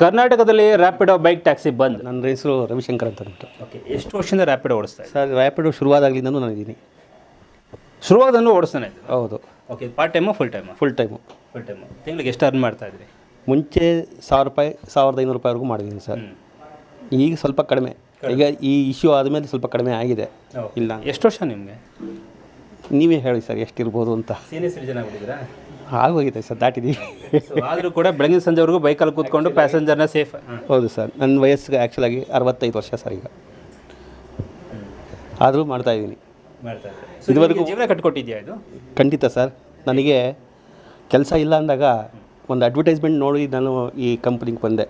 ಕರ್ನಾಟಕದಲ್ಲಿ Rapido bike taxi ಬಂದು ನನ್ನ ಹೆಸರು ರವಿಶಂಕರ್ ಅಂತ ಅಂದ್ಬಿಟ್ಟು. ಓಕೆ, ಎಷ್ಟು ವರ್ಷದಿಂದ ರ್ಯಾಪಿಡೋ ಓಡಿಸ್ತಾ ಇದ್ದೀವಿ? ಸರ್ ರ್ಯಾಪಿಡೋ ಶುರುವಾದಾಗಲಿಂದನೂ ನಾನು ಇದ್ದೀನಿ. ಶುರುವಾದನ್ನು ಓಡಿಸ್ತಾನೆ ಇದ್ದೀವಿ. ಹೌದು, okay, part time full time? Full time. ತಿಂಗಳಿಗೆ ಎಷ್ಟು ಅರ್ನ್ ಮಾಡ್ತಾ ಇದ್ರಿ? ಮುಂಚೆ 1000 ರೂಪಾಯಿ 1500 ರೂಪಾಯಿವರೆಗೂ ಮಾಡಿದ್ದೀನಿ ಸರ್. ಈಗ ಸ್ವಲ್ಪ ಕಡಿಮೆ, ಈಗ ಈ ಇಶ್ಯೂ ಆದಮೇಲೆ ಸ್ವಲ್ಪ ಕಡಿಮೆ ಆಗಿದೆ. ಇಲ್ಲ, ಎಷ್ಟು ವರ್ಷ ನಿಮಗೆ? ನೀವೇ ಹೇಳಿ ಸರ್ ಎಷ್ಟಿರ್ಬೋದು ಅಂತ. ಸೀನಿಯರ್ ಸಿಟಿಜನ್ ಆಗಿದ್ದೀರಾ? ಆಗೋಗಿದೆ ಸರ್, ದಾಟಿದ್ದೀವಿ. ಆದರೂ ಕೂಡ ಬೆಳಗಿನ ಸಂಜೆವರೆಗೂ ಬೈಕಲ್ಲಿ ಕೂತ್ಕೊಂಡು ಪ್ಯಾಸೆಂಜರ್ನ ಸೇಫ್. ಹೌದು ಸರ್, ನನ್ನ ವಯಸ್ಸಿಗೆ ಆ್ಯಕ್ಚುಲಾಗಿ 65 ವರ್ಷ ಸರ್ ಈಗ. ಆದರೂ ಮಾಡ್ತಾಯಿದ್ದೀನಿ. ಇದುವರೆಗೂ ಜೀವನ ಕಟ್ಕೊಟ್ಟಿದ್ಯಾ ಇದು? ಖಂಡಿತ ಸರ್. ನನಗೆ ಕೆಲಸ ಇಲ್ಲ ಅಂದಾಗ ಒಂದು ಅಡ್ವರ್ಟೈಸ್ಮೆಂಟ್ ನೋಡಿ ನಾನು ಈ ಕಂಪ್ನಿಗೆ ಬಂದೆ.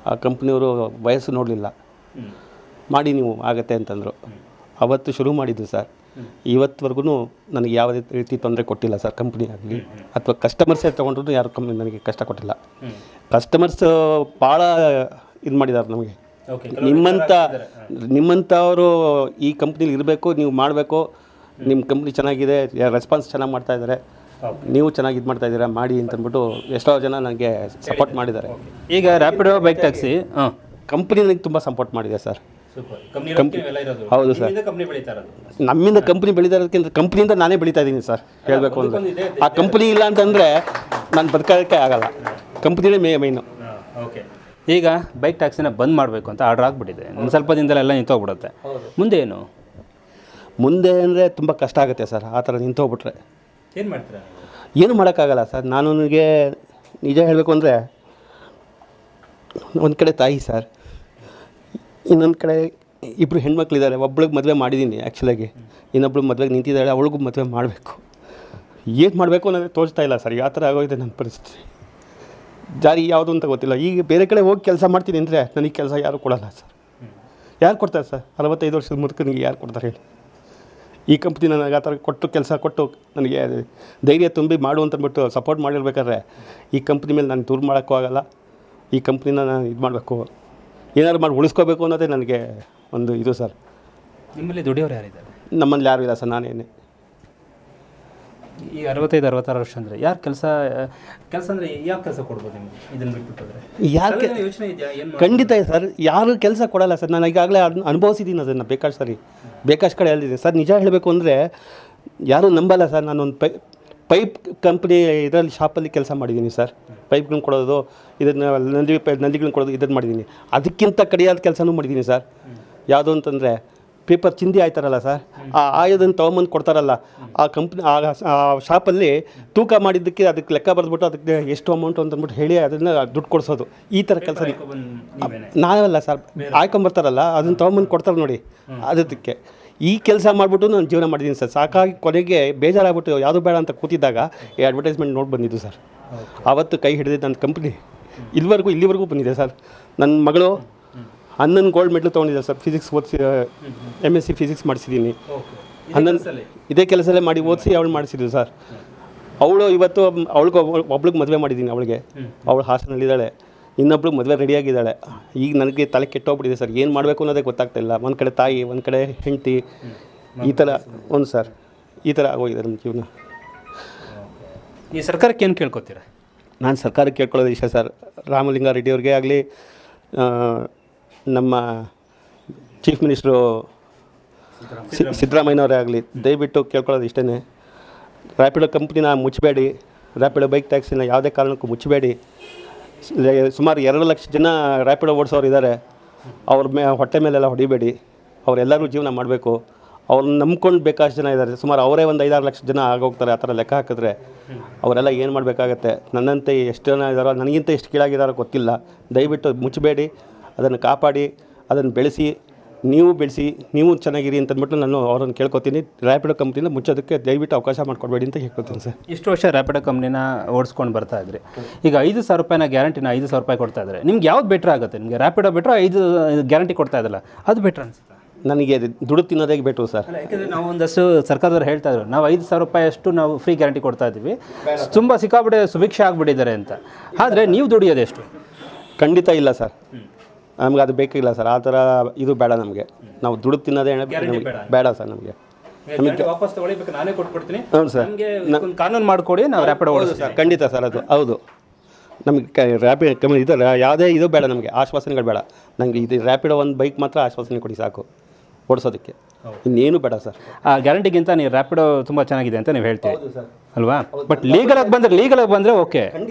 ಆ ಕಂಪ್ನಿಯವರು ವಯಸ್ಸು ನೋಡಲಿಲ್ಲ, ಮಾಡಿ ನೀವು ಆಗತ್ತೆ ಅಂತಂದರು. ಅವತ್ತು ಶುರು ಮಾಡಿದ್ದು ಸರ್. ಇವತ್ತುವರೆಗೂ ನನಗೆ ಯಾವುದೇ ರೀತಿ ತೊಂದರೆ ಕೊಟ್ಟಿಲ್ಲ ಸರ್. ಕಂಪ್ನಿ ಆಗಲಿ ಅಥವಾ ಕಸ್ಟಮರ್ಸೇ ತೊಗೊಂಡ್ರು ಯಾರು ನನಗೆ ಕಷ್ಟ ಕೊಟ್ಟಿಲ್ಲ. ಕಸ್ಟಮರ್ಸ್ ಭಾಳ ಇದು ಮಾಡಿದ್ದಾರೆ ನಮಗೆ. ನಿಮ್ಮಂಥವರು ಈ ಕಂಪ್ನಿಲಿ ಇರಬೇಕು, ನೀವು ಮಾಡಬೇಕು, ನಿಮ್ಮ ಕಂಪ್ನಿ ಚೆನ್ನಾಗಿದೆ, ರೆಸ್ಪಾನ್ಸ್ ಚೆನ್ನಾಗಿ ಮಾಡ್ತಾಯಿದ್ದಾರೆ, ನೀವು ಚೆನ್ನಾಗಿ ಇದು ಮಾಡ್ತಾಯಿದ್ದೀರಾ, ಮಾಡಿ ಅಂತಂದ್ಬಿಟ್ಟು ಎಷ್ಟೋ ಜನ ನನಗೆ ಸಪೋರ್ಟ್ ಮಾಡಿದ್ದಾರೆ. ಈಗ ರ್ಯಾಪಿಡೋ ಬೈಕ್ ಟ್ಯಾಕ್ಸಿ ಕಂಪ್ನಿ ನನಗೆ ತುಂಬ ಸಪೋರ್ಟ್ ಮಾಡಿದೆ ಸರ್. ಹೌದು ಸರ್, ನಮ್ಮಿಂದ ಕಂಪ್ನಿ ಬೆಳೀತಾ ಇರೋದಕ್ಕಿಂತ ಕಂಪ್ನಿಯಿಂದ ನಾನೇ ಬೆಳೀತಾ ಇದ್ದೀನಿ ಸರ್. ಹೇಳಬೇಕು ಅಂದರೆ ಆ ಕಂಪ್ನಿ ಇಲ್ಲ ಅಂತಂದರೆ ನಾನು ಬದುಕೋಕ್ಕೆ ಆಗಲ್ಲ. ಕಂಪ್ನಿನೇ ಮೈನು. ಓಕೆ, ಈಗ ಬೈಕ್ ಟ್ಯಾಕ್ಸಿನ ಬಂದ್ ಮಾಡಬೇಕು ಅಂತ ಆರ್ಡರ್ ಆಗಿಬಿಟ್ಟಿದೆ. ಒಂದು ಸ್ವಲ್ಪ ದಿನದಲ್ಲೆಲ್ಲ ನಿಂತೋಗ್ಬಿಡುತ್ತೆ. ಮುಂದೆ ಏನು? ಮುಂದೆ ಅಂದರೆ ತುಂಬ ಕಷ್ಟ ಆಗುತ್ತೆ ಸರ್. ಆ ಥರ ನಿಂತೋಗ್ಬಿಟ್ರೆ ಏನು ಮಾಡ್ತೀರಾ? ಏನು ಮಾಡೋಕ್ಕಾಗಲ್ಲ ಸರ್. ನಾನು ನನಗೆ ನಿಜ ಹೇಳಬೇಕು ಅಂದರೆ ಒಂದು ಕಡೆ ತಾಯಿ ಸರ್, ಇನ್ನೊಂದು ಕಡೆ ಇಬ್ಬರು ಹೆಣ್ಮಕ್ಳಿದ್ದಾರೆ. ಒಬ್ಳಿಗೆ ಮದುವೆ ಮಾಡಿದ್ದೀನಿ ಆ್ಯಕ್ಚುಲಾಗಿ, ಇನ್ನೊಬ್ಳು ಮದುವೆಗೆ ನಿಂತಿದ್ದಾಳೆ, ಅವಳಿಗೂ ಮದುವೆ ಮಾಡಬೇಕು. ಏನು ಮಾಡಬೇಕು ಅನ್ನೋದೇ ತೋಚ್ತಾ ಇಲ್ಲ ಸರ್. ಯಾವ ಥರ ಆಗೋಗಿದೆ ನನ್ನ ಪರಿಸ್ಥಿತಿ. ಜಾರಿ ಯಾವುದು ಅಂತ ಗೊತ್ತಿಲ್ಲ. ಈಗ ಬೇರೆ ಕಡೆ ಹೋಗಿ ಕೆಲಸ ಮಾಡ್ತೀನಿ ಅಂದರೆ ನನಗೆ ಕೆಲಸ ಯಾರು ಕೊಡೋಲ್ಲ ಸರ್. ಯಾರು ಕೊಡ್ತಾರೆ ಸರ್? 65 ವರ್ಷದ ಮುದುಕನಿಗೆ ಯಾರು ಕೊಡ್ತಾರೆ ಹೇಳಿ? ಈ ಕಂಪ್ನಿ ನನಗೆ ಆ ಥರ ಕೊಟ್ಟು ಕೆಲಸ ಕೊಟ್ಟು ನನಗೆ ಧೈರ್ಯ ತುಂಬಿ ಮಾಡು ಅಂತಂದ್ಬಿಟ್ಟು ಸಪೋರ್ಟ್ ಮಾಡಿರ್ಬೇಕಾದ್ರೆ ಈ ಕಂಪ್ನಿ ಮೇಲೆ ನಾನು ದೂರ ಮಾಡೋಕ್ಕೂ ಆಗೋಲ್ಲ. ಈ ಕಂಪ್ನಿನ ನಾನು ಇದು ಮಾಡಬೇಕು, ಏನಾದ್ರು ಮಾಡಿ ಉಳಿಸ್ಕೋಬೇಕು ಅನ್ನೋದೇ ನನಗೆ ಒಂದು ಇದು ಸರ್. ನಿಮ್ಮಲ್ಲಿ ದುಡಿಯೋರು ಯಾರಿದ್ದಾರೆ? ನಮ್ಮಲ್ಲಿ ಯಾರೂ ಇಲ್ಲ ಸರ್, ನಾನೇನೆ. ಈಗ 65-66 ವರ್ಷ ಅಂದರೆ ಯಾರು ಕೆಲಸ ಅಂದರೆ ಯಾವ ಕೆಲಸ ಕೊಡ್ಬೋದು ನಿಮಗೆ ಇದನ್ನು ಬಿಟ್ಬಿಟ್ಟರೆ? ಯಾಕೆ ಯೋಚನೆ ಇದೆಯಾ? ಏನು? ಖಂಡಿತ ಸರ್, ಯಾರು ಕೆಲಸ ಕೊಡೋಲ್ಲ ಸರ್. ನಾನು ಈಗಾಗಲೇ ಅನುಭವಿಸಿದ್ದೀನಿ ಅದನ್ನು ಬೇಕಾಷ್ಟು ಕಡೆ ಹೇಳಿದ್ದೀನಿ ಸರ್. ನಿಜ ಹೇಳಬೇಕು ಅಂದರೆ ಯಾರೂ ನಂಬಲ್ಲ ಸರ್. ನಾನೊಂದು ಪೈಪ್ ಕಂಪ್ನಿ ಇದರಲ್ಲಿ ಶಾಪಲ್ಲಿ ಕೆಲಸ ಮಾಡಿದ್ದೀನಿ ಸರ್. ಪೈಪ್ಗಳನ್ನ ಕೊಡೋದು, ಇದನ್ನು ನಂದಿಗಳನ್ನ ಕೊಡೋದು, ಇದನ್ನು ಮಾಡಿದ್ದೀನಿ. ಅದಕ್ಕಿಂತ ಕಡಿಯಾದ ಕೆಲಸನೂ ಮಾಡಿದ್ದೀನಿ ಸರ್. ಯಾವುದು ಅಂತಂದರೆ ಪೇಪರ್ ಚಿಂದಿ ಆಯ್ತಾರಲ್ಲ ಸರ್, ಆ ಆಯೋದನ್ನು ತೊಗೊಂಬಂದು ಕೊಡ್ತಾರಲ್ಲ, ಆ ಕಂಪ್ನಿ ಆ ಶಾಪಲ್ಲಿ ತೂಕ ಮಾಡಿದ್ದಕ್ಕೆ ಅದಕ್ಕೆ ಲೆಕ್ಕ ಬರೆದ್ಬಿಟ್ಟು ಅದಕ್ಕೆ ಎಷ್ಟು ಅಮೌಂಟು ಅಂತಂದ್ಬಿಟ್ಟು ಹೇಳಿ ಅದನ್ನು ದುಡ್ಡು ಕೊಡಿಸೋದು. ಈ ಥರ ಕೆಲಸ ನಾವಲ್ಲ ಸರ್, ಆಯ್ಕೊಂಬರ್ತಾರಲ್ಲ ಅದನ್ನು ತೊಗೊಂಬಂದು ಕೊಡ್ತಾರೆ ನೋಡಿ, ಅದಕ್ಕೆ ಈ ಕೆಲಸ ಮಾಡಿಬಿಟ್ಟು ನಾನು ಜೀವನ ಮಾಡಿದ್ದೀನಿ ಸರ್. ಸಾಕಾಗಿ ಕೊನೆಗೆ ಬೇಜಾರಾಗ್ಬಿಟ್ಟು ಯಾವುದು ಬೇಡ ಅಂತ ಕೂತಿದ್ದಾಗ ಈ ಅಡ್ವರ್ಟೈಸ್ಮೆಂಟ್ ನೋಡಿ ಬಂದಿದ್ದು ಸರ್. ಆವತ್ತು ಕೈ ಹಿಡಿದಿದ್ದು ನನ್ನ ಕಂಪ್ನಿ ಇಲ್ಲಿವರೆಗೂ ಬಂದಿದೆ ಸರ್. ನನ್ನ ಮಗಳು 11 ಗೋಲ್ಡ್ ಮೆಡಲ್ ತೊಗೊಂಡಿದ್ದೆ ಸರ್. ಫಿಸಿಕ್ಸ್ ಓದಿಸಿ MSc ಫಿಸಿಕ್ಸ್ ಮಾಡಿಸಿದ್ದೀನಿ. 11 ಇದೇ ಕೆಲಸದಲ್ಲೇ ಮಾಡಿ ಓದಿಸಿ ಅವಳು ಮಾಡಿಸಿದ್ದು ಸರ್. ಅವಳು ಇವತ್ತು ಒಬ್ಳಿಗೆ ಮದುವೆ ಮಾಡಿದ್ದೀನಿ. ಅವಳು ಹಾಸನಲ್ಲಿದ್ದಾಳೆ, ಇನ್ನೊಬ್ಳಿಗೆ ಮದುವೆ ರೆಡಿಯಾಗಿದ್ದಾಳೆ. ಈಗ ನನಗೆ ತಲೆ ಕೆಟ್ಟೋಗ್ಬಿಟ್ಟಿದೆ ಸರ್. ಏನು ಮಾಡಬೇಕು ಅನ್ನೋದೇ ಗೊತ್ತಾಗ್ತಾಯಿಲ್ಲ. ಒಂದು ಕಡೆ ತಾಯಿ, ಒಂದು ಕಡೆ ಹೆಂಡತಿ, ಈ ಥರ ಸರ್, ಈ ಥರ ಆಗೋಗಿದೆ ನಮ್ಮ ಜೀವನ. ಈ ಸರ್ಕಾರಕ್ಕೆ ಏನು ಕೇಳ್ಕೊತೀರಾ? ನಾನು ಸರ್ಕಾರಕ್ಕೆ ಕೇಳ್ಕೊಳ್ಳೋದು ಇಷ್ಟ ಸರ್. ರಾಮಲಿಂಗಾರೆಡ್ಡಿ ಅವ್ರಿಗೆ ಆಗಲಿ, ನಮ್ಮ ಚೀಫ್ ಮಿನಿಸ್ಟ್ರು ಸಿದ್ದರಾಮಯ್ಯನವರೇ ಆಗಲಿ, ದಯವಿಟ್ಟು ಕೇಳ್ಕೊಳ್ಳೋದು ಇಷ್ಟೇ. ರ್ಯಾಪಿಡೋ ಕಂಪ್ನಿನ ಮುಚ್ಚಬೇಡಿ, ರ್ಯಾಪಿಡೋ ಬೈಕ್ ಟ್ಯಾಕ್ಸಿನ ಯಾವುದೇ ಕಾರಣಕ್ಕೂ ಮುಚ್ಚಬೇಡಿ. ಸುಮಾರು 2 ಲಕ್ಷ ಜನ ರ್ಯಾಪಿಡೋ ಓಡಿಸೋರು ಇದ್ದಾರೆ. ಅವ್ರ ಹೊಟ್ಟೆ ಮೇಲೆಲ್ಲ ಹೊಡಿಬೇಡಿ. ಅವರೆಲ್ಲರೂ ಜೀವನ ಮಾಡಬೇಕು. ಅವ್ರನ್ನ ನಂಬ್ಕೊಂಡು ಬೇಕಾಷ್ಟು ಜನ ಇದ್ದಾರೆ. ಸುಮಾರು ಅವರೇ ಒಂದು 5-6 ಲಕ್ಷ ಜನ ಆಗೋಗ್ತಾರೆ. ಆ ಥರ ಲೆಕ್ಕ ಹಾಕಿದ್ರೆ ಅವರೆಲ್ಲ ಏನು ಮಾಡಬೇಕಾಗತ್ತೆ? ನನ್ನಂತೆ ಎಷ್ಟು ಜನ ಇದ್ದಾರೋ, ನನಗಿಂತ ಎಷ್ಟು ಕೀಳಾಗಿದ್ದಾರೋ ಗೊತ್ತಿಲ್ಲ. ದಯವಿಟ್ಟು ಮುಚ್ಚಬೇಡಿ, ಅದನ್ನು ಕಾಪಾಡಿ, ಅದನ್ನು ಬೆಳೆಸಿ, ನೀವು ಚೆನ್ನಾಗಿರಿ ಅಂತಂದ್ಬಿಟ್ಟು ನಾನು ಅವ್ರನ್ನ ಕೇಳ್ಕೊತೀನಿ. ರ್ಯಾಪಿಡೋ ಕಂಪ್ನಿನ ಮುಚ್ಚೋದಕ್ಕೆ ದಯವಿಟ್ಟು ಅವಕಾಶ ಮಾಡಿಕೊಡ್ಬೇಡಿ ಅಂತ ಹೇಳ್ಕೊತೀನಿ ಸರ್. ಇಷ್ಟು ವರ್ಷ ರ್ಯಾಪಿಡೋ ಕಂಪ್ನಿನ ಓಡಿಸ್ಕೊಂಡು ಬರ್ತಾ ಇದ್ರಿ. ಈಗ 5,000 ರೂಪಾಯಿನ ಗ್ಯಾರಂಟಿನ 5,000 ರೂಪಾಯಿ ಕೊಡ್ತಾ ಇದ್ದಾರೆ. ನಿಮ್ಗೆ ಯಾವ್ದು ಬೆಟ್ರ್ ಆಗುತ್ತೆ? ನಿಮಗೆ ರ್ಯಾಪಿಡೋ ಬೆಟ್ರ್, 5 ಗ್ಯಾರಂಟಿ ಕೊಡ್ತಾ ಇದ್ದಲ್ಲ ಅದು ಬೆಟ್ರ್ ಅನ್ಸುತ್ತೆ? ನನಗೆ ದುಡ್ಡು ತಿನ್ನೋದೇ ಬೆಟ್ರು ಸರ್. ಯಾಕೆಂದರೆ ನಾವು ಒಂದಷ್ಟು ಸರ್ಕಾರದವ್ರು ಹೇಳ್ತಾ ಇದ್ರು, ನಾವು 5,000 ರೂಪಾಯಿ ಅಷ್ಟು ನಾವು ಫ್ರೀ ಗ್ಯಾರಂಟಿ ಕೊಡ್ತಾ ಇದ್ದೀವಿ, ತುಂಬ ಸಿಕ್ಕಾಬಿಟ್ಟೆ ಸುಭಿಕ್ಷೆ ಆಗಿಬಿಟ್ಟಿದ್ದಾರೆ ಅಂತ. ಆದರೆ ನೀವು ದುಡಿಯೋದು ಎಷ್ಟು? ಖಂಡಿತ ಇಲ್ಲ ಸರ್, ನಮ್ಗೆ ಅದು ಬೇಕಿಲ್ಲ ಸರ್. ಆ ಥರ ಇದು ಬೇಡ ನಮಗೆ. ನಾವು ದುಡ್ಡು ತಿನ್ನೋದೇ ಬೇಡ ಸರ್ ನಮಗೆ. ವಾಪಸ್ ತಗೊಳ್ಬೇಕು, ನಾನೇ ಕೊಟ್ಬಿಡ್ತೀನಿ. ಹೌದು ಸರ್, ಕಾನೂನು ಮಾಡಿಕೊಡಿ, ನಾವು ರ್ಯಾಪಿಡೋ ಓಡಿಸ್ತೀವಿ ಸರ್. ಖಂಡಿತ ಸರ್, ಅದು ಹೌದು. ನಮಗೆ ರ್ಯಾಪಿಡ್ ಇದು ಯಾವುದೇ ಇದು ಬೇಡ, ನಮಗೆ ಆಶ್ವಾಸನೆಗಳು ಬೇಡ. ನನಗೆ ಇದು ರ್ಯಾಪಿಡೋ ಒಂದು ಬೈಕ್ ಮಾತ್ರ ಆಶ್ವಾಸನೆ ಕೊಡಿ ಸಾಕು ಓಡಿಸೋದಕ್ಕೆ, ಇನ್ನೇನು ಬೇಡ ಸರ್. ಆ ಗ್ಯಾರಂಟಿಗಿಂತ ನೀವು ರ್ಯಾಪಿಡೋ ತುಂಬ ಚೆನ್ನಾಗಿದೆ ಅಂತ ನೀವು ಹೇಳ್ತೀವಿ ಅಲ್ವಾ? ಬಟ್ ಲೀಗಲಾಗಿ ಬಂದರೆ ಓಕೆ.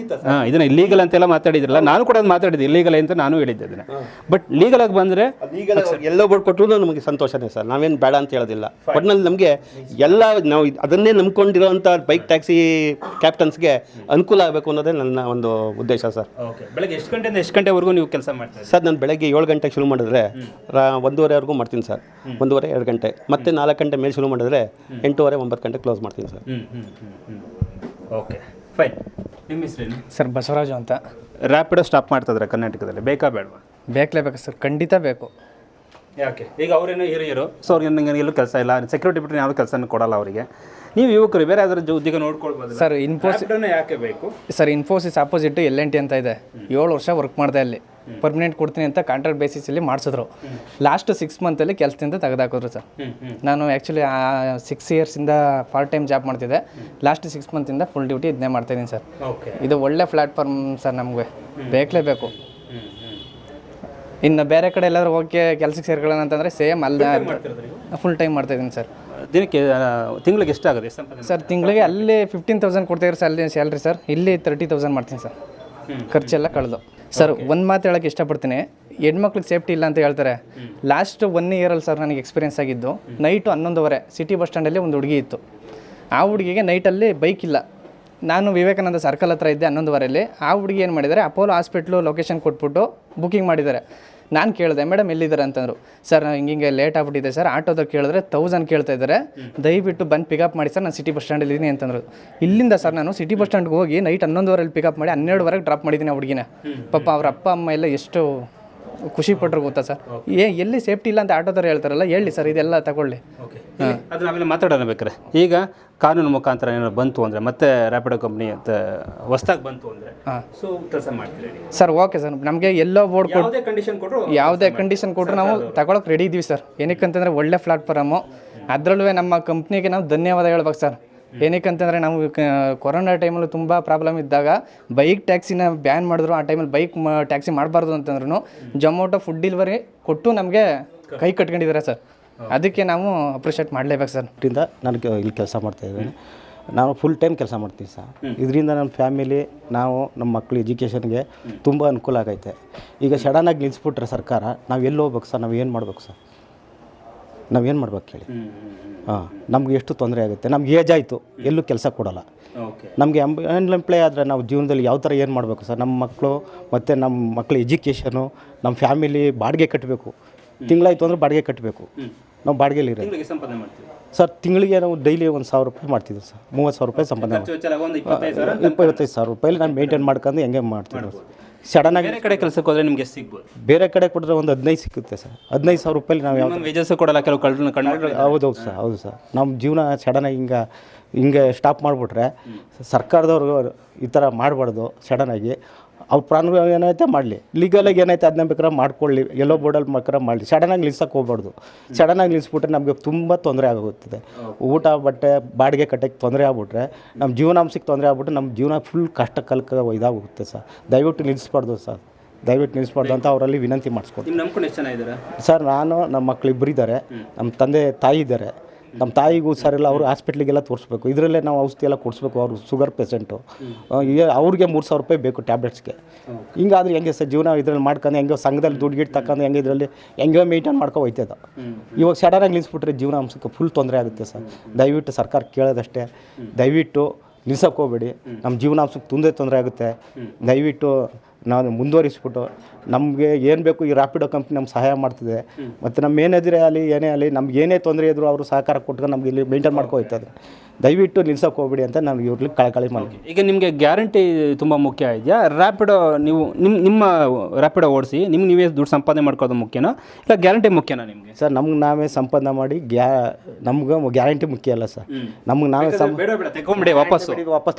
ಹಾಂ, ಇದನ್ನು ಇಲ್ಲೀಗಲ್ ಅಂತೆಲ್ಲ ಮಾತಾಡಿದ್ರಲ್ಲ, ನಾನು ಕೂಡ ಅದು ಮಾತಾಡಿದ್ದೆ ಇಲ್ಲೀಗಲ್ ಅಂತ ನಾನು ಹೇಳಿದ್ದೆ ಅದನ್ನು. ಬಟ್ ಲೀಗಲಾಗಿ ಬಂದರೆ ಎಲ್ಲೋ ಬೋರ್ಡ್ ಕೊಟ್ಟರು ನಮಗೆ ಸಂತೋಷನೇ ಸರ್, ನಾವೇನು ಬೇಡ ಅಂತ ಹೇಳೋದಿಲ್ಲ. ಒಟ್ಟಿನಲ್ಲಿ ನಮಗೆ ಎಲ್ಲ ನಾವು ಅದನ್ನೇ ನಂಬ್ಕೊಂಡಿರೋಂಥ ಬೈಕ್ ಟ್ಯಾಕ್ಸಿ ಕ್ಯಾಪ್ಟನ್ಸ್ಗೆ ಅನುಕೂಲ ಆಗಬೇಕು ಅನ್ನೋದೇ ನನ್ನ ಒಂದು ಉದ್ದೇಶ ಸರ್. ಬೆಳಗ್ಗೆ ಎಷ್ಟು ಗಂಟೆಯಿಂದ ಎಷ್ಟು ಗಂಟೆವರೆಗೂ ನೀವು ಕೆಲಸ ಮಾಡ್ತೀರಿ ಸರ್? ನಾನು ಬೆಳಗ್ಗೆ 7 ಗಂಟೆಗೆ ಶುರು ಮಾಡಿದ್ರೆ 1:30ವರೆಗೂ ಮಾಡ್ತೀನಿ ಸರ್. 1:30 2 ಗಂಟೆ, ಮತ್ತೆ 4 ಗಂಟೆ ಮೇಲೆ ಶುರು ಮಾಡಿದ್ರೆ 8:30 9 ಗಂಟೆ ಕ್ಲೋಸ್ ಮಾಡ್ತೀನಿ ಸರ್. Okay, fine. ನಿಮ್ಮ ಹೆಸರೇನು ಸರ್? ಬಸವರಾಜು ಅಂತ. ರ್ಯಾಪಿಡೋ ಸ್ಟಾಪ್ ಮಾಡ್ತಿದ್ರೆ ಕರ್ನಾಟಕದಲ್ಲಿ, ಬೇಕಾ ಬೇಡವಾ? ಬೇಕೇ ಸರ್, ಖಂಡಿತ ಬೇಕು. ಯಾಕೆ? ಈಗ ಅವರೇನೋ ಹಿರಿಯರು, ಸೊ ಅವ್ರಿಗೆ ನನಗೆ ಎಲ್ಲೂ ಕೆಲಸ ಇಲ್ಲ, ಸೆಕ್ಯೂರಿಟಿ ಬಿಟ್ಟರೆ ಯಾವ ಕೆಲಸನೂ ಕೊಡಲ್ಲ ಅವರಿಗೆ. ನೀವು ಯುವಕರು ಬೇರೆ ಯಾವ್ದಾದ್ರು ಉದ್ಯೋಗ ನೋಡ್ಕೊಳ್ಬೋದು ಸರ್. ಯಾಕೆ ಬೇಕು ಸರ್? ಇನ್ಫೋಸಿಸ್ ಆಪೋಸಿಟ್ L&T ಅಂತ ಇದೆ, 7 ವರ್ಷ ವರ್ಕ್ ಮಾಡಿದೆ ಅಲ್ಲಿ. ಪರ್ಮನೆಂಟ್ ಕೊಡ್ತೀನಿ ಅಂತ ಕಾಂಟ್ರಾಕ್ಟ್ ಬೇಸಿಸಲ್ಲಿ ಮಾಡಿಸಿದ್ರು. ಲಾಸ್ಟ್ 6 ಮಂತಲ್ಲಿ ಕೆಲಸದಿಂದ ತೆಗೆದಾಕಿದ್ರು ಸರ್. ನಾನು ಆ್ಯಕ್ಚುಲಿ 6 ಇಯರ್ಸಿಂದ ಪಾರ್ಟ್ ಟೈಮ್ ಜಾಬ್ ಮಾಡ್ತಿದ್ದೆ. ಲಾಸ್ಟ್ 6 ಮಂತಿಂದ ಫುಲ್ ಡ್ಯೂಟಿ ಇದನ್ನೇ ಮಾಡ್ತಾಯಿದ್ದೀನಿ ಸರ್. ಇದು ಒಳ್ಳೆ ಪ್ಲ್ಯಾಟ್ಫಾರ್ಮ್ ಸರ್, ನಮಗೆ ಬೇಕೇ. ಇನ್ನು ಬೇರೆ ಕಡೆ ಎಲ್ಲಾದ್ರೂ ಹೋಗಿ ಕೆಲಸಕ್ಕೆ ಸೇರ್ಕೊಳ್ಳೋಣ ಅಂತಂದರೆ ಸೇಮ್ ಅಲ್ಲ, ಫುಲ್ ಟೈಮ್ ಮಾಡ್ತಾಯಿದ್ದೀನಿ ಸರ್. ದಿನಕ್ಕೆ ತಿಂಗಳಿಗೆ ಎಷ್ಟಾಗುತ್ತೆ ಸರ್? ತಿಂಗಳಿಗೆ ಅಲ್ಲಿ 15,000 ಕೊಡ್ತಾಯಿದ್ರು ಸ್ಯಾಲ್ರಿ ಸರ್. ಇಲ್ಲಿ 30,000 ಮಾಡ್ತೀನಿ ಸರ್, ಖರ್ಚೆಲ್ಲ ಕಳೆದು. ಸರ್, ಒಂದು ಮಾತು ಹೇಳೋಕ್ಕೆ ಇಷ್ಟಪಡ್ತೀನಿ, ಹೆಣ್ಮಕ್ಳಿಗೆ ಸೇಫ್ಟಿ ಇಲ್ಲ ಅಂತ ಹೇಳ್ತಾರೆ. ಲಾಸ್ಟ್ 1 ಇಯರಲ್ಲಿ ಸರ್ ನನಗೆ ಎಕ್ಸ್ಪೀರಿಯೆನ್ಸ್ ಆಗಿದ್ದು, ನೈಟು 11:30 ಸಿಟಿ ಬಸ್ ಸ್ಟ್ಯಾಂಡಲ್ಲಿ ಒಂದು ಹುಡುಗಿ ಇತ್ತು. ಆ ಹುಡುಗಿಗೆ ನೈಟಲ್ಲಿ ಬೈಕ್ ಇಲ್ಲ. ನಾನು ವಿವೇಕಾನಂದ ಸರ್ಕಲ್ ಹತ್ರ ಇದ್ದೆ 11:30. ಆ ಹುಡುಗಿ ಏನು ಮಾಡಿದ್ದಾರೆ, ಅಪೋಲೋ ಹಾಸ್ಪಿಟ್ಲು ಲೊಕೇಶನ್ ಕೊಟ್ಬಿಟ್ಟು ಬುಕ್ಕಿಂಗ್ ಮಾಡಿದ್ದಾರೆ. ನಾನು ಕೇಳಿದೆ, ಮೇಡಮ್ ಎಲ್ಲಿದ್ದಾರೆ ಅಂತಂದರು. ಸರ್ ಹಿಂಗೆ ಲೇಟ್ ಆಗ್ಬಿಟ್ಟಿದೆ ಸರ್, ಆಟೋದಾಗ ಕೇಳಿದ್ರೆ 1000 ಕೇಳ್ತಾ ಇದ್ದಾರೆ, ದಯವಿಟ್ಟು ಬಂದು ಪಿಕಪ್ ಮಾಡಿ ಸರ್, ನಾನು ಸಿಟಿ ಬಸ್ ಸ್ಟ್ಯಾಂಡಲ್ಲಿ ಇದ್ದೀನಿ ಅಂತಂದರು. ಇಲ್ಲಿಂದ ಸರ್ ನಾನು ಸಿಟಿ ಬಸ್ ಸ್ಟ್ಯಾಂಡ್ಗೆ ಹೋಗಿ ನೈಟ್ 11:30 ಪಿಕಪ್ ಮಾಡಿ 12:00 ಡ್ರಾಪ್ ಮಾಡಿದ್ದೀನಿ ಆ ಹುಡುಗಿನ. ಪಾಪ ಅವ್ರ ಅಪ್ಪ ಅಮ್ಮ ಎಲ್ಲ ಎಷ್ಟು ಖುಷಿ ಪಟ್ಟರು ಗೊತ್ತಾ ಸರ್? ಎಲ್ಲಿ ಸೇಫ್ಟಿ ಇಲ್ಲ ಅಂತ ಆಟೋದವ್ರು ಹೇಳ್ತಾರಲ್ಲ, ಹೇಳಿ ಸರ್ ಇದೆಲ್ಲ ತಗೊಳ್ಳಿ. ಅದು ನಾವೆಲ್ಲ ಮಾತಾಡೋಣ ಬೇಕಾರೆ. ಈಗ ಕಾನೂನು ಮುಖಾಂತರ ಏನಾದ್ರು ಬಂತು ಅಂದರೆ, ಮತ್ತೆ ರ್ಯಾಪಿಡೋ ಕಂಪ್ನಿ ಅಂತ ಹೊಸ್ದಾಗಿ ಬಂತು ಅಂದರೆ, ಸೊ ಕೆಲಸ ಮಾಡ್ತೀರಿ ಸರ್? ಓಕೆ ಸರ್, ನಮಗೆ ಎಲ್ಲೋ ಬೋರ್ಡ್ ಯಾವುದೇ ಕಂಡೀಷನ್ ಕೊಟ್ಟರು ನಾವು ತಗೊಳಕ್ಕೆ ರೆಡಿ ಇದ್ದೀವಿ ಸರ್. ಏನಕ್ಕಂತಂದರೆ ಒಳ್ಳೆ ಪ್ಲಾಟ್ಫಾರ್ಮು, ಅದರಲ್ಲೂ ನಮ್ಮ ಕಂಪ್ನಿಗೆ ನಾವು ಧನ್ಯವಾದ ಹೇಳ್ಬೇಕು ಸರ್. ಏನಕ್ಕಂತಂದರೆ ನಾವು ಕೊರೋನಾ ಟೈಮಲ್ಲೂ ತುಂಬ ಪ್ರಾಬ್ಲಮ್ ಇದ್ದಾಗ ಬೈಕ್ ಟ್ಯಾಕ್ಸಿನ ಬ್ಯಾನ್ ಮಾಡಿದ್ರು. ಆ ಟೈಮಲ್ಲಿ ಬೈಕ್ ಟ್ಯಾಕ್ಸಿ ಮಾಡಬಾರ್ದು ಅಂತಂದ್ರೂ ಜೊಮೊಟೊ ಫುಡ್ ಡೆಲಿವರಿ ಕೊಟ್ಟು ನಮಗೆ ಕೈ ಕಟ್ಕೊಂಡಿದ್ದಾರೆ ಸರ್. ಅದಕ್ಕೆ ನಾವು ಅಪ್ರಿಷಿಯೇಟ್ ಮಾಡಲೇಬೇಕು ಸರ್. ಇದರಿಂದ ನಾನು ಇಲ್ಲಿ ಕೆಲಸ ಮಾಡ್ತಾಯಿದ್ದೀನಿ. ನಾನು ಫುಲ್ ಟೈಮ್ ಕೆಲಸ ಮಾಡ್ತೀನಿ ಸರ್. ಇದರಿಂದ ನಮ್ಮ ಫ್ಯಾಮಿಲಿ, ನಾವು ನಮ್ಮ ಮಕ್ಕಳು ಎಜುಕೇಷನ್ಗೆ ತುಂಬ ಅನುಕೂಲ ಆಗೈತೆ. ಈಗ ಸಡನ್ನಾಗಿ ನಿಲ್ಲಿಸ್ಬಿಟ್ರೆ ಸರ್ಕಾರ, ನಾವು ಎಲ್ಲಿ ಹೋಗ್ಬೇಕು ಸರ್? ನಾವು ಏನು ಮಾಡ್ಬೇಕು ಸರ್? ನಾವೇನು ಮಾಡ್ಬೇಕು ಹೇಳಿ? ಹಾಂ, ನಮ್ಗೆ ಎಷ್ಟು ತೊಂದರೆ ಆಗುತ್ತೆ. ನಮ್ಗೆ ಏಜ್ ಆಯಿತು, ಎಲ್ಲೂ ಕೆಲಸ ಕೊಡೋಲ್ಲ. ನಮಗೆ ಅನ್ಎಂಪ್ಲಾಯ್ ಆದರೆ ನಾವು ಜೀವನದಲ್ಲಿ ಯಾವ ಥರ ಏನು ಮಾಡಬೇಕು ಸರ್? ನಮ್ಮ ಮಕ್ಕಳು ಮತ್ತು ನಮ್ಮ ಮಕ್ಕಳ ಎಜುಕೇಷನು, ನಮ್ಮ ಫ್ಯಾಮಿಲಿ ಬಾಡಿಗೆ ಕಟ್ಟಬೇಕು. ತಿಂಗಳಾಯಿತು ಅಂದರೆ ಬಾಡಿಗೆ ಕಟ್ಟಬೇಕು. ನಾವು ಬಾಡಿಗೆಲಿ ಇರೋದು ಸರ್. ತಿಂಗಳಿಗೆ ನಾವು ಡೈಲಿ 1,000 ರೂಪಾಯಿ ಮಾಡ್ತಿದ್ವಿ ಸರ್. 30,000 ರೂಪಾಯಿ ಸಂಪಾದನೆ, 25,000 ರೂಪಾಯಲ್ಲಿ ನಾನು ಮೇಂಟೈನ್ ಮಾಡ್ಕೊಂಡು ಹೆಂಗೆ ಮಾಡ್ತಿದ್ವಿ. ಸಡನ್ನಾಗಿ ಬೇರೆ ಕಡೆ ಕೆಲಸಕ್ಕೆ ಹೋದರೆ ನಿಮಗೆ ಎಷ್ಟು ಸಿಗ್ಬೋದು? ಬೇರೆ ಕಡೆ ಕೊಟ್ಟರೆ ಒಂದು 15 ಸಿಗುತ್ತೆ ಸರ್. 15,000 ರೂಪಾಯಿ ನಾವು ಯಾವ ವೇಜಸ್ ಕೊಡಲ್ಲ ಕೆಲವು ಹೌದು ಸರ್. ಹೌದು ಸರ್. ನಮ್ಮ ಜೀವನ ಸಡನ್ನಾಗಿ ಹಿಂಗೆ ಸ್ಟಾಪ್ ಮಾಡಿಬಿಟ್ರೆ, ಸರ್ಕಾರದವ್ರು ಈ ಥರ ಮಾಡಬಾರ್ದು. ಸಡನ್ನಾಗಿ ಅವ್ರ ಪ್ರಾಣ ಏನೈತೆ ಮಾಡಲಿ, ಲೀಗಲಾಗಿ ಏನೈತೆ ಅದನ್ನ ಬೇಕಾದ್ರೆ ಮಾಡ್ಕೊಳ್ಳಿ, ಎಲ್ಲೋ ಬೋರ್ಡಲ್ಲಿ ಬೇಕಾದ್ರೆ ಮಾಡಲಿ. ಸಡನ್ನಾಗಿ ನಿಲ್ಸಕ್ಕೆ ಹೋಗ್ಬಾರ್ದು. ಸಡನ್ನಾಗಿ ನಿಲ್ಲಿಸ್ಬಿಟ್ರೆ ನಮಗೆ ತುಂಬ ತೊಂದರೆ ಆಗೋಗ್ತದೆ. ಊಟ ಬಟ್ಟೆ ಬಾಡಿಗೆ ಕಟ್ಟಕ್ಕೆ ತೊಂದರೆ ಆಗ್ಬಿಟ್ರೆ, ನಮ್ಮ ಜೀವನಾಂಶಕ್ಕೆ ತೊಂದರೆ ಆಗ್ಬಿಟ್ರೆ ನಮ್ಮ ಜೀವನ ಫುಲ್ ಕಷ್ಟ ಕಲ್ಕ ಇದಾಗುತ್ತೆ ಸರ್. ದಯವಿಟ್ಟು ನಿಲ್ಲಿಸ್ಬಾರ್ದು ಸರ್, ದಯವಿಟ್ಟು ನಿಲ್ಲಿಸ್ಬಾರ್ದು ಅಂತ ಅವರಲ್ಲಿ ವಿನಂತಿ ಮಾಡಿಸ್ಕೊಡ್ತೀನಿ. ನಂಬ್ಕೊಂಡು ಎಷ್ಟು ಜನ ಇದ್ದಾರೆ ಸರ್? ನಾನು, ನಮ್ಮ ಮಕ್ಕಳು 2 ಇದ್ದಾರೆ, ನಮ್ಮ ತಂದೆ ತಾಯಿ ಇದ್ದಾರೆ. ನಮ್ಮ ತಾಯಿಗೂ ಹುಷಾರಿಲ್ಲ, ಅವರು ಹಾಸ್ಪಿಟ್ಲಿಗೆಲ್ಲ ತೋರಿಸ್ಬೇಕು. ಇದರಲ್ಲೇ ನಾವು ಔಷಧಿ ಎಲ್ಲ ಕೊಡಿಸ್ಬೇಕು. ಅವರು ಶುಗರ್ ಪೇಷೆಂಟು, ಅವ್ರಿಗೆ 3,000 ರೂಪಾಯಿ ಬೇಕು ಟ್ಯಾಬ್ಲೆಟ್ಸ್ಗೆ. ಹಿಂಗಾದ್ರೆ ಹೆಂಗೆ ಸರ್ ಜೀವನ? ಇದರಲ್ಲಿ ಮಾಡ್ಕೊಂಡು ಹೆಂಗೋ ಸಂಘದಲ್ಲಿ ದುಡ್ಡು ಗಿಟ್ಟು ತಗೊಂಡು ಹೆಂಗೆ ಇದರಲ್ಲಿ ಹೆಂಗೋ ಮೇಂಟೈನ್ ಮಾಡ್ಕೊ ಹೋಯ್ತದ. ಇವಾಗ ಸಡನ್ನಾಗಿ ನಿಲ್ಲಿಸ್ಬಿಟ್ರೆ ಜೀವನಾಂಶಕ್ಕೆ ಫುಲ್ ತೊಂದರೆ ಆಗುತ್ತೆ ಸರ್. ದಯವಿಟ್ಟು ಸರ್ಕಾರ ಕೇಳೋದಷ್ಟೇ, ದಯವಿಟ್ಟು ನಿಲ್ಸಕ್ಕೆ ಹೋಗ್ಬೇಡಿ. ನಮ್ಮ ಜೀವನಾಂಶಕ್ಕೆ ತೊಂದರೆ ಆಗುತ್ತೆ. ದಯವಿಟ್ಟು ನಾನು ಮುಂದುವರಿಸ್ಬಿಟ್ಟು ನಮಗೆ ಏನು ಬೇಕು ಈ ರ್ಯಾಪಿಡೋ ಕಂಪ್ನಿ ನಮ್ಗೆ ಸಹಾಯ ಮಾಡ್ತಿದೆ. ಮತ್ತು ನಮ್ಮ ಮ್ಯಾನೇಜರೇ ಆಗಲಿ ಏನೇ ಆಗಲಿ, ನಮ್ಗೆ ಏನೇ ತೊಂದರೆ ಇದ್ದರೂ ಅವರು ಸಹಕಾರ ಕೊಟ್ಟು ನಮ್ಗೆ ಇಲ್ಲಿ ಮೇಂಟೈನ್ ಮಾಡ್ಕೊಯ್ತದೆ. ದಯವಿಟ್ಟು ನಿಲ್ಸಕ್ಕೆ ಹೋಗ್ಬಿಡಿ ಅಂತ ನಾನು ಇವ್ರಿಗೆ ಕಳಕಳಿ ಮಾಡಿ. ಈಗ ನಿಮಗೆ ಗ್ಯಾರಂಟಿ ತುಂಬ ಮುಖ್ಯ ಇದೆಯಾ? ರ್ಯಾಪಿಡೋ ನೀವು ನಿಮ್ಮ ರ್ಯಾಪಿಡೋ ಓಡಿಸಿ ನೀವೇ ದುಡ್ಡು ಸಂಪಾದನೆ ಮಾಡ್ಕೋದು ಮುಖ್ಯನಾ, ಇಲ್ಲ ಗ್ಯಾರಂಟಿ ಮುಖ್ಯನಾ ನಿಮಗೆ? ಸರ್, ನಮ್ಗೆ ನಾವೇ ಸಂಪಾದನೆ ಮಾಡಿ ನಮ್ಗೆ ಗ್ಯಾರಂಟಿ ಮುಖ್ಯ ಅಲ್ಲ ಸರ್. ನಮ್ಗೆ ನಾವೇ ತಗೊಂಬಿಡಿ, ವಾಪಸ್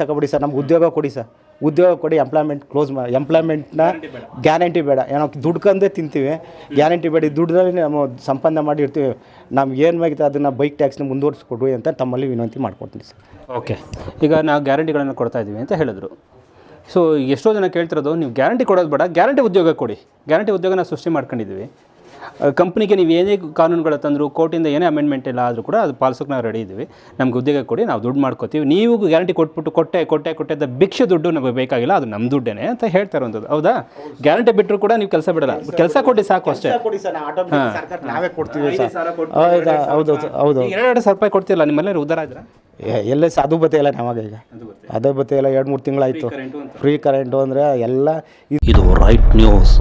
ತಗೊಬಿಡಿ ಸರ್. ನಮ್ಗೆ ಉದ್ಯೋಗ ಕೊಡಿ ಸರ್, ಉದ್ಯೋಗ ಕೊಡಿ. ಎಂಪ್ಲಾಯ್ಮೆಂಟ್ ಕ್ಲೋಸ್ ಮಾಡಿ. ಎಂಪ್ಲಾಯ್ಮೆಂಟ್ನ ಗ್ಯಾರಂಟಿ ಬೇಡ. ಏನೋ ದುಡ್ಕಂದೇ ತಿಂತೀವಿ, ಗ್ಯಾರಂಟಿ ಬೇಡ. ದುಡ್ಡಲ್ಲಿ ನಾವು ಸಂಪಾದನೆ ಮಾಡಿ ಇರ್ತೀವಿ. ನಮ್ಗೆ ಏನು ಬೇಕಿತ್ತು ಅದನ್ನು ಬೈಕ್ ಟ್ಯಾಕ್ಸ್ನ ಮುಂದುವರಿಸ್ಕೊಡ್ವಿ ಅಂತ ತಮ್ಮಲ್ಲಿ ವಿನಂತಿ ಮಾಡ್ಕೊಡ್ತೀನಿ ಸರ್. ಓಕೆ, ಈಗ ನಾವು ಗ್ಯಾರಂಟಿಗಳನ್ನು ಕೊಡ್ತಾ ಇದ್ದೀವಿ ಅಂತ ಹೇಳಿದ್ರು. ಸೊ ಎಷ್ಟೋ ಜನ ಕೇಳ್ತಿರೋದು ನೀವು ಗ್ಯಾರಂಟಿ ಕೊಡೋದು ಬೇಡ, ಗ್ಯಾರಂಟಿ ಉದ್ಯೋಗ ಕೊಡಿ. ಗ್ಯಾರಂಟಿ ಉದ್ಯೋಗನ ಸೃಷ್ಟಿ ಮಾಡ್ಕೊಂಡಿದ್ದೀವಿ. ಕಂಪ್ನಿಗೆ ನೀವು ಏನೇ ಕಾನೂನುಗಳು ತಂದರೂ ಕೋರ್ಟಿಂದ ಏನೇ ಅಮೆಂಡ್ಮೆಂಟ್ ಇಲ್ಲ ಆದರೂ ಕೂಡ ಅದು ಪಾಲಿಸೋಕೆ ನಾವು ರೆಡಿ ಇದ್ದೀವಿ. ನಮ್ಗೆ ಉದ್ಯೋಗ ಕೊಡಿ, ನಾವು ದುಡ್ಡು ಮಾಡ್ಕೋತೀವಿ. ನೀವು ಗ್ಯಾರಂಟಿ ಕೊಟ್ಬಿಟ್ಟು ಕೊಟ್ಟೆ ಭಿಕ್ಷೆ ದುಡ್ಡು ನಮಗೆ ಬೇಕಾಗಿಲ್ಲ, ಅದು ನಮ್ಮ ದುಡ್ಡೇನೆ ಅಂತ ಹೇಳ್ತಾ ಇರೋಂಥದ್ದು. ಹೌದಾ? ಗ್ಯಾರಂಟಿ ಬಿಟ್ಟರು ಕೂಡ ನೀವು ಕೆಲಸ ಬಿಡಲ್ಲ, ಕೆಲಸ ಕೊಟ್ಟು ಸಾಕು ಅಷ್ಟೇ. ನಾವೇ ಕೊಡ್ತೀವಿ ಸರ್. ಹೌದು ಹೌದು. 2,000 ರೂಪಾಯಿ ಕೊಡ್ತಿಲ್ಲ, ನಿಮ್ಮಲ್ಲಿ ಉದ್ದಾರ ಇದ್ರೆ ಎಲ್ಲೇ ಅದು ಬತ್ತೆ ಇಲ್ಲ ನವಾಗ. ಈಗ ಅದೇ ಬತ್ತೆ ಇಲ್ಲ, 2-3 ತಿಂಗಳಾಯಿತು. ಫ್ರೀ ಕರೆಂಟು ಅಂದರೆ ಎಲ್ಲ ಇದು ರೈಟ್ ನ್ಯೂಸ್.